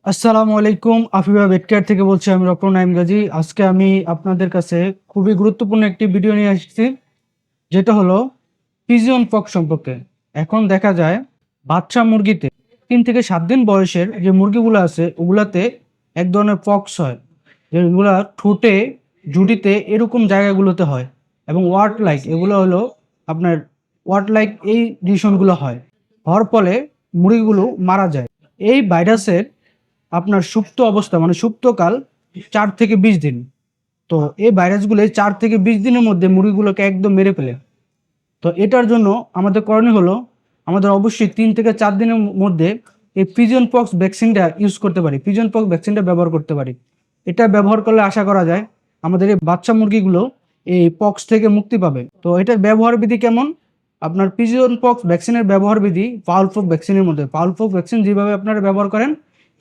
আসসালামু আলাইকুম। আফিফা ভেটকেয়ার থেকে বলছি, আমি ডক্টর নাইম গাজী। আজকে আমি আপনাদের কাছে খুবই গুরুত্বপূর্ণ একটি ভিডিও নিয়ে আসছি, যেটা হলো পিজিয়ন পক্স সম্পর্কে। এখন দেখা যায় বাচ্চা মুরগিতে 3 থেকে 7 দিন বয়সের যে মুরগিগুলো আছে ওগুলাতে এক ধরনের পক্স হয়, যেগুলা ঠোঁটে, জুটিতে এরকম জায়গাগুলোতে হয় এবং ওয়ার্ড লাইক, এগুলো হলো আপনার ওয়ার্ড লাইক এই ডিসিশনগুলো হওয়ার ফলে মুরগিগুলো মারা যায়। এই ভাইরাসের আপনার সুপ্ত অবস্থা মানে সুপ্তকাল 4 থেকে 20 দিন। তো এই ভাইরাসগুলো 4 থেকে 20 দিনের মধ্যে মুরগিগুলোকে একদম মেরে ফেলে। তো এটার জন্য আমাদের করণীয় হলো আমাদের অবশ্যই 3 থেকে 4 দিনের মধ্যে এই পিজিয়ন পক্স ভ্যাকসিনটা ইউজ করতে পারি, পিজিয়ন পক্স ভ্যাকসিনটা ব্যবহার করতে পারি। এটা ব্যবহার করলে আশা করা যায় আমাদের এই বাচ্চা মুরগিগুলো এই পক্স থেকে মুক্তি পাবে। তো এটার ব্যবহার বিধি কেমন? আপনার পিজিয়ন পক্স ভ্যাকসিনের ব্যবহার বিধি ফাউল পক্স ভ্যাকসিনের মধ্যে, ফাউল পক্স ভ্যাকসিন যেভাবে আপনারা ব্যবহার করেন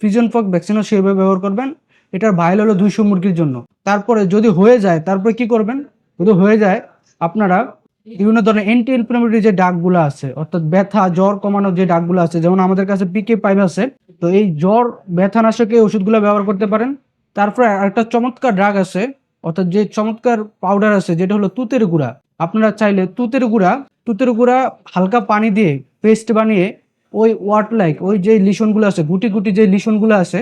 পিজিয়ন পক্স ভ্যাকসিনও সেইভাবে ব্যবহার করবেন। এটার ভাইল হলো 200 মুরগির জন্য। তারপরে যদি হয়ে যায় তারপরে কি করবেন? যদি হয়ে যায় আপনারা বিভিন্ন ধরনের অ্যান্টি ইনফ্লামেটরি যে ডাকগুলো আছে, অর্থাৎ ব্যথা জ্বর কমানোর যে ডাকগুলো আছে, যেমন আমাদের কাছে PK5 আছে, তো এই জ্বর ব্যথা নাশক এই ওষুধগুলো ব্যবহার করতে পারেন। তারপরে আরেকটা চমৎকার ড্রাগ আছে, অর্থাৎ যে চমৎকার পাউডার আছে, যেটা হলো তুতের গুঁড়া। আপনারা চাইলে তুতের গুঁড়া হালকা পানি দিয়ে পেস্ট বানিয়ে ওই ওয়াট লাইক ওই যে লিশনগুলো আছে, গুটি গুটি যে লিশনগুলো আছে,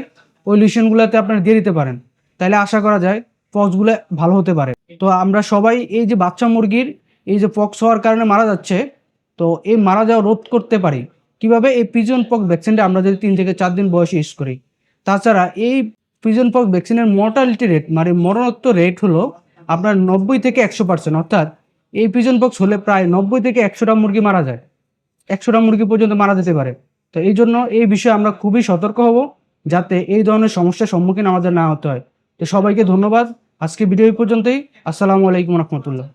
ওই লিশনগুলোতে আপনারা দিয়ে দিতে পারেন। তাহলে আশা করা যায় পক্সগুলো ভালো হতে পারে। তো আমরা সবাই এই যে বাচ্চা মুরগির এই যে পক্স হওয়ার কারণে মারা যাচ্ছে, তো এই মারা যাওয়া রোধ করতে পারি কিভাবে? এই পিজিয়ন পক্স ভ্যাকসিনটা আমরা যদি 3 থেকে 4 দিন বয়সে ইউজ করি। তাছাড়া এই পিজিয়ন পক্স ভ্যাকসিনের মর্টালিটি রেট মানে মরণোত্তর রেট হলো আপনার 90 থেকে 100%। অর্থাৎ এই পিজিয়ন পক্স হলে প্রায় 90 থেকে 100টা মুরগি মারা যায়, 100টা মুরগি পর্যন্ত মারা যেতে পারে। তো এই জন্য এই বিষয়ে আমরা খুবই সতর্ক হব, যাতে এই ধরনের সমস্যার সম্মুখীন আমাদের না হতে হয়। তো সবাইকে ধন্যবাদ। আজকে ভিডিও এই পর্যন্তই। আসসালামু আলাইকুম রহমতুল্লাহ।